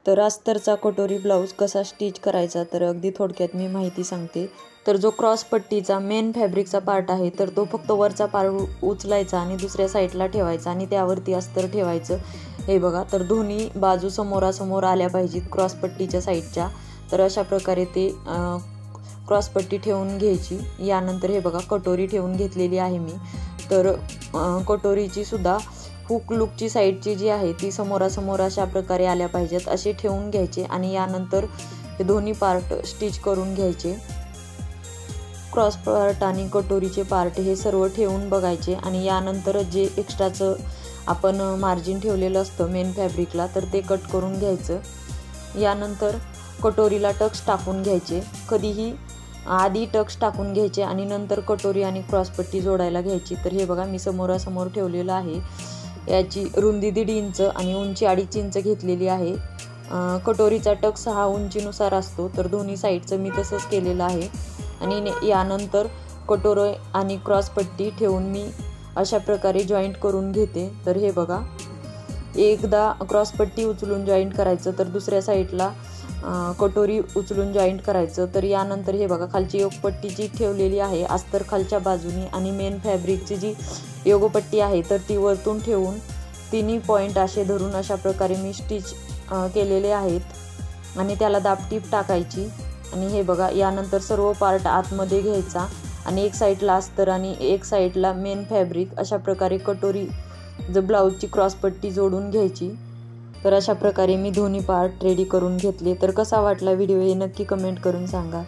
तर अस्तरचा कटोरी ब्लाऊज कसा स्टिच करायचा तर अगदी थोडक्यात मी माहिती सांगते। तर जो क्रॉस पट्टीचा मेन फॅब्रिकचा पार्ट आहे तर तो फक्त वरचा पार्ट उचलायचा आणि दुसऱ्या साईडला ठेवायचा आणि त्यावरती अस्तर ठेवायचं। हे बघा, तर दोन्ही बाजू समोरासमोर आल्या पाहिजेत क्रॉस पट्टीच्या साईडच्या। तर अशा प्रकारे ते क्रॉस पट्टी ठेवून घ्यायची। यानंतर हे बघा, कटोरी ठेवून घेतलेली आहे मी। तर कटोरीची सुद्धा हुक लूकची साईडची जी आहे ती समोरासमोर अशा प्रकारे आल्या पाहिजेत, असे ठेवून घ्यायचे आणि यानंतर हे दोन्ही पार्ट स्टिच करून घ्यायचे। क्रॉस पार्ट आणि कटोरीचे पार्ट हे सर्व ठेवून बघायचे आणि यानंतर जे एक्स्ट्राचं आपण मार्जिन ठेवलेलं असतं मेन फॅब्रिकला तर ते कट करून घ्यायचं। यानंतर कटोरीला टक्स टाकून घ्यायचे। कधीही आधी टक्स टाकून घ्यायचे आणि नंतर कटोरी आणि क्रॉसपट्टी जोडायला घ्यायची। तर हे बघा, मी समोरासमोर ठेवलेलं आहे। याची रुंदी 1.5 इंच आणि उंची 2.5 इंच घेतलेली आहे। कटोरीचा टक्स हा उंचीनुसार असतो, तर दोन्ही साईडचं मी तसंच केलेलं आहे। आणि यानंतर कटोरी आणि क्रॉसपट्टी ठेवून मी अशा प्रकारे जॉईंट करून घेते। तर हे बघा, एकदा क्रॉसपट्टी उचलून जॉईंट करायचं तर दुसऱ्या साईडला कटोरी उचलून जॉईंट करायचं। तर यानंतर हे बघा, खालची योगपट्टी जी ठेवलेली आहे अस्तर खालच्या बाजूनी आणि मेन फॅब्रिकची जी योगपट्टी आहे तर ती वरतून ठेवून तिन्ही पॉईंट असे धरून अशा प्रकारे मी स्टिच केलेले आहेत आणि त्याला दाबटीप टाकायची। आणि हे बघा, यानंतर सर्व पार्ट आतमध्ये घ्यायचा आणि एक साईडला अस्तर आणि एक साईडला मेन फॅब्रिक अशा प्रकारे कटोरी ब्लाऊजची क्रॉसपट्टी जोडून घ्यायची। तर अशा प्रकारे मी दोन्ही पार्ट रेडी करून घेतले। तर कसा वाटला व्हिडिओ हे नक्की कमेंट करून सांगा।